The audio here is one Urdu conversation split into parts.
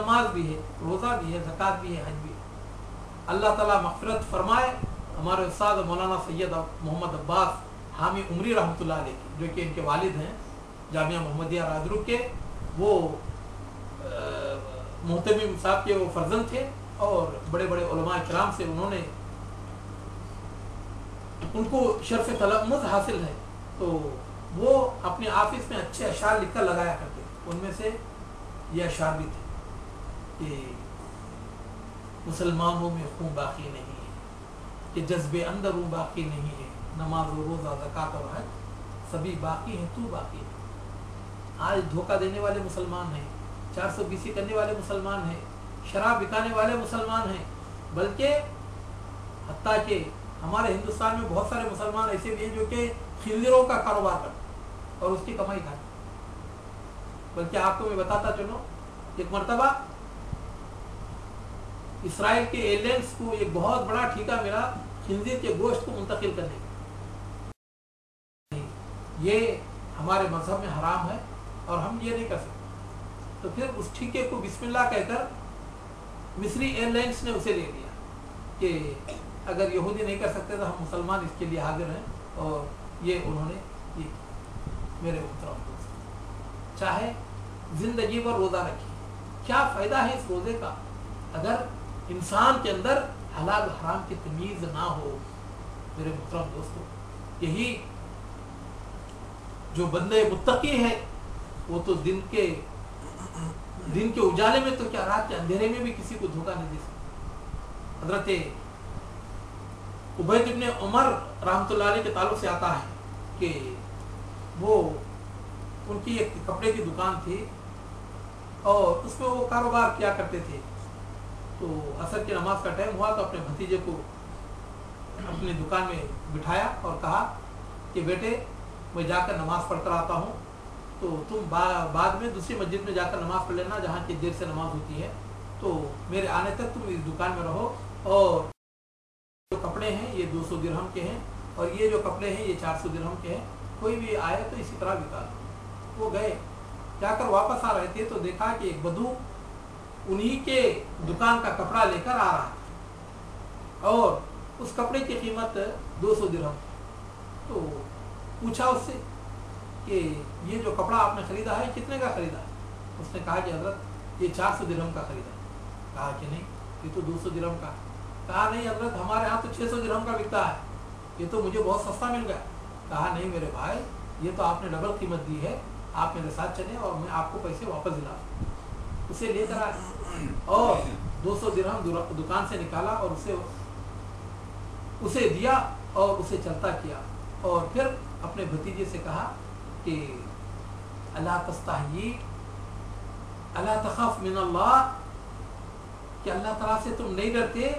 نماز بھی ہے، روزہ بھی ہے، زکوٰۃ بھی ہے، حج بھی ہے۔ اللہ تعالیٰ مغفرت فرمائے ہمارے استاد مولانا سید محمد عباس حامی عمری رحمۃ اللہ علیہ کی، جو کہ ان کے والد ہیں جامعہ محمدیہ رادرو کے، وہ محتمم صاحب کے وہ فرزند تھے، اور بڑے بڑے علماء کرام سے انہوں نے ان کو شرف تلمذ حاصل ہے، تو وہ اپنے آفس میں اچھے اشعار لکھ کر لگایا کرتے تھے۔ ان میں سے یہ اشعار بھی تھے کہ مسلمانوں میں خون باقی نہیں ہے، کہ جذبے اندروں باقی نہیں ہے، نماز و روزہ زکوٰۃ اور حج سبھی باقی ہیں، تو باقی ہے۔ آج دھوکہ دینے والے مسلمان ہیں، 420 کرنے والے مسلمان ہیں، شراب بکانے والے مسلمان ہیں، بلکہ حتیٰ کہ ہمارے ہندوستان میں بہت سارے مسلمان ایسے بھی ہیں جو کہ خنزیروں کا کاروبار کرتے ہیں اور اس کی کمائی کھاتے ہیں۔ بلکہ آپ کو میں بتاتا چلوں، ایک مرتبہ اسرائیل کے ایئرلائنس کو ایک بہت بڑا ٹھیکہ ملا خنزیر کے گوشت کو منتقل کرنے کا۔ یہ ہمارے مذہب میں حرام ہے اور ہم یہ نہیں کر سکتے۔ تو پھر اس ٹھیکے کو بسم اللہ کہہ کر مصری ایئرلائنس نے اسے لے لیا کہ اگر یہودی نہیں کر سکتے تو ہم مسلمان اس کے لیے حاضر ہیں، اور یہ انہوں نے یہ میرے محترم دوست، چاہے زندگی پر روزہ رکھیے، کیا فائدہ ہے اس روزے کا اگر انسان کے اندر حلال و حرام کی تمیز نہ ہو؟ میرے محترم دوستو، یہی جو بندے متقی ہے وہ تو دن کے اجالے میں تو کیا رات کے اندھیرے میں بھی کسی کو دھوکہ نہیں دے سکتا۔ حضرت عبید ابن عمر رحمۃ اللہ علیہ کے تعلق سے آتا ہے کہ وہ ان کی ایک کپڑے کی دکان تھی اور اس میں وہ کاروبار کیا کرتے تھے۔ تو عصر کی نماز کا ٹائم ہوا تو اپنے بھتیجے کو اپنی دکان میں بٹھایا اور کہا کہ بیٹے میں جا کر نماز پڑھ کر آتا ہوں، تو تم بعد میں دوسری مسجد میں جا کر نماز پڑھ لینا جہاں کی دیر سے نماز ہوتی ہے، تو میرے آنے تک تم اس دکان میں رہو، اور جو کپڑے ہیں یہ 200 درہم کے ہیں اور یہ جو کپڑے ہیں یہ 400 درہم کے ہیں، کوئی بھی آئے تو اسی طرح بتا دو۔ وہ گئے، جا کر واپس آ رہے تھے تو دیکھا کہ ایک بدو انہی کے دکان کا کپڑا لے کر آ رہا تھا اور اس کپڑے کی قیمت 200 درہم۔ تو پوچھا اس سے کہ یہ جو کپڑا آپ نے خریدا ہے کتنے کا خریدا ہے؟ اس نے کہا کہ حضرت یہ 400 درہم کا خریدا ہے۔ کہا کہ نہیں، یہ تو 200 درہم کا۔ کہا نہیں حضرت، ہمارے ہاں تو 600 درہم کا بکتا ہے، یہ تو مجھے بہت سستا مل گیا۔ کہا نہیں میرے بھائی، یہ تو آپ نے ڈبل قیمت دی ہے، آپ میرے ساتھ چلیں اور میں آپ کو پیسے واپس دلا دوں۔ اسے لے کر آئے اور 200 درہم دکان سے نکالا اور اسے دیا اور اسے چلتا کیا، اور پھر اپنے بھتیجے سے کہا کہ اللہ تستحیی اللہ تخاف من اللہ، کہ اللہ تعالیٰ سے تم نہیں ڈرتے،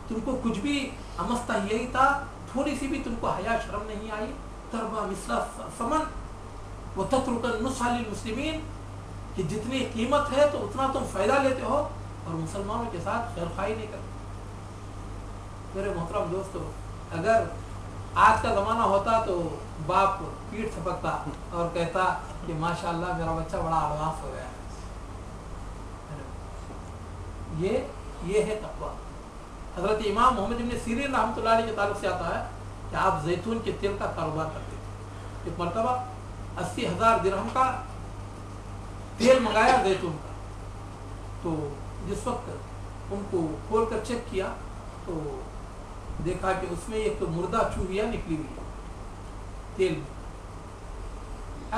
تم کو کچھ بھی امستحیی تھا، تھوڑی سی بھی تم کو حیا شرم نہیں آئی؟ تربا مثل ثمن وتترک النصح للمسلمین، کہ جتنی قیمت ہے تو اتنا تم فائدہ لیتے ہو اور مسلمانوں کے ساتھ خیر خواہی نہیں کرتے۔ میرے محترم دوستو، اگر آج کا زمانہ ہوتا تو باپ پیٹ تھپکتا اور کہتا کہ ماشاءاللہ میرا بچہ بڑا ایڈوانس ہو گیا ہے۔ یہ ہے تقویٰ۔ حضرت امام محمد بن سیرین رحمۃ اللہ علیہ کے تعلق سے آتا ہے کہ آپ زیتون کے تیل کا کاروبار کرتے تھے۔ ایک مرتبہ 80,000 درہم کا تیل منگایا زیتون کا، تو جس وقت ان کو کھول کر چیک کیا تو دیکھا کہ اس میں ایک مردہ چوہیا نکلی ہوئی ہے تیل میں۔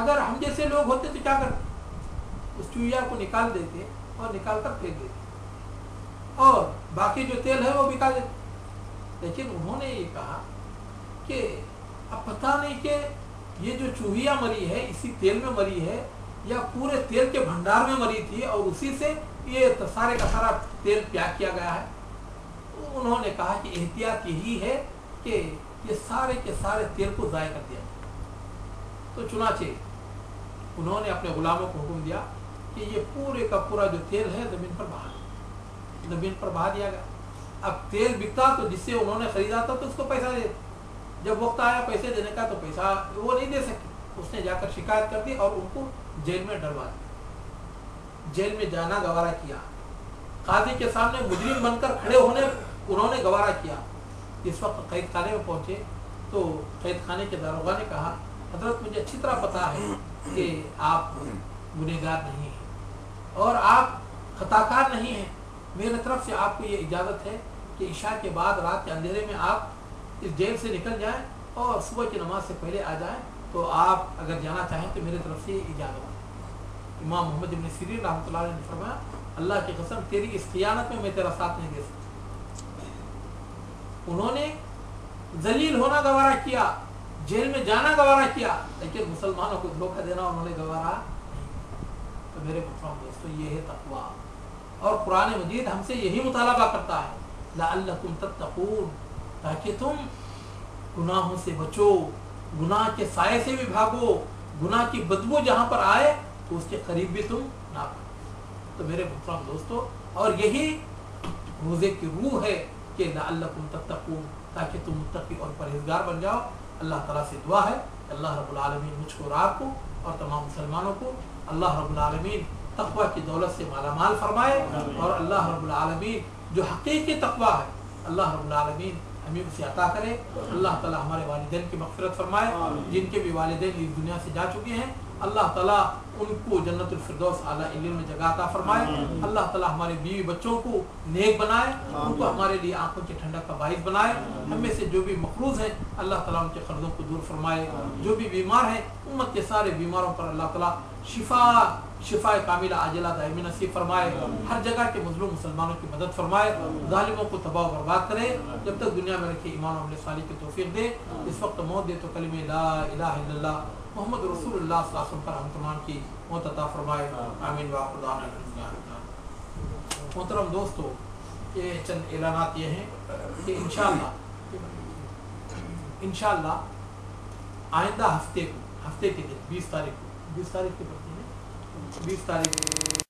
اگر ہم جیسے لوگ ہوتے تو کیا کرتے؟ اس چوہیا کو نکال دیتے اور نکال کر پھینک دیتے اور باقی جو تیل ہے وہ بکا دیتے۔ لیکن انہوں نے یہ کہا کہ اب پتہ نہیں کہ یہ جو چوہیا مری ہے اسی تیل میں مری ہے یا پورے تیل کے بھنڈار میں مری تھی اور اسی سے یہ سارے کا سارا تیل پیک کیا گیا ہے۔ انہوں نے کہا کہ احتیاط یہی ہے کہ یہ سارے کے سارے تیل کو ضائع کر دیا۔ تو چنانچہ انہوں نے اپنے غلاموں کو حکم دیا کہ یہ پورے کا پورا جو تیل ہے زمین پر بہا دیا گیا۔ اب تیل بکتا تو جس سے انہوں نے خریدا تھا تو اس کو پیسہ دے، جب وقت آیا پیسے دینے کا تو پیسہ وہ نہیں دے سکے۔ اس نے جا کر شکایت کر دی اور ان کو جیل میں ڈلوا دیا، جیل میں جانا گوارا کیا قاضی کے سامنے مجرم بن کر کھڑے ہونے انہوں نے گوارا کیا. اس وقت قید خانے میں پہنچے تو قید خانے کے داروغہ نے کہا حضرت مجھے اچھی طرح پتا ہے کہ آپ گنہگار نہیں ہیں اور آپ خطا کار نہیں ہیں. میرے طرف سے آپ کو یہ اجازت ہے کہ عشاء کے بعد رات کے اندھیرے میں آپ اس جیل سے نکل جائیں اور صبح کی نماز سے پہلے آ جائیں. تو آپ اگر جانا چاہیں تو میرے طرف سے اجازت ہے. امام محمد ابن سیرین رحمۃ اللہ علیہ نے فرمایا اللہ کی قسم تیری اس خیانت میں تیرا ساتھ نہیں دے سکتا. انہوں نے ذلیل ہونا گوارا کیا, جیل میں جانا گوارا کیا, لیکن مسلمانوں کو دھوکہ دینا انہوں نے گوارا نہیں. تو میرے محترم دوستو یہ ہے تقویٰ, اور قرآن مجید ہم سے یہی مطالبہ کرتا ہے لعلکم تتقون, تاکہ تم گناہوں سے بچو, گناہ کے سائے سے بھی بھاگو, گناہ کی بدبو جہاں پر آئے تو اس کے قریب بھی تم نہ کرو. تو میرے محترم دوستو اور یہی روزے کی روح ہے کہ لعلکم تتقون, تاکہ تم متقی اور پرہیزگار بن جاؤ. اللہ تعالیٰ سے دعا ہے کہ اللہ رب العالمین مجھ کو اور آپ کو اور تمام مسلمانوں کو اللہ رب العالمین تقویٰ کی دولت سے مالا مال فرمائے, اور اللہ رب العالمین جو حقیقی تقویٰ ہے اللہ رب العالمین ہمیں اسے عطا کرے. اللہ تعالیٰ ہمارے والدین کی مغفرت فرمائے, جن کے بھی والدین اس دنیا سے جا چکے ہیں اللہ تعالیٰ ان کو جنت الفردوس اعلیٰ علم میں جگہ عطا فرمائے. اللہ تعالیٰ ہمارے بیوی بچوں کو نیک بنائے, ان کو ہمارے لیے آنکھوں کی ٹھنڈک کا باعث بنائے. ہم میں سے جو بھی مقروض ہیں اللہ تعالیٰ ان کے قرضوں کو دور فرمائے. جو بھی بیمار ہیں امت کے سارے بیماروں پر اللہ تعالیٰ شفا کاملہ عاجلہ دائمی نصیب فرمائے. ہر جگہ کے مظلوم مسلمانوں کی مدد فرمائے, ظالموں کو تباہ و برباد کرے, جب تک دنیا میں رکھے ایمان و عمل صالح کی توفیق دے. اس وقت موت دے تو کلمہ لا الہ الا اللہ محمد رسول اللہ صلی اللہ علیہ وسلم پر ہم تمام کی موت عطا فرمائے. آمین وآخر دعوانا. محترم دوستو, یہ چند اعلانات یہ ہیں کہ انشاءاللہ آئندہ ہفتے کے دن 20 تاریخ کو 20 تاریخ کی 20 تاریخ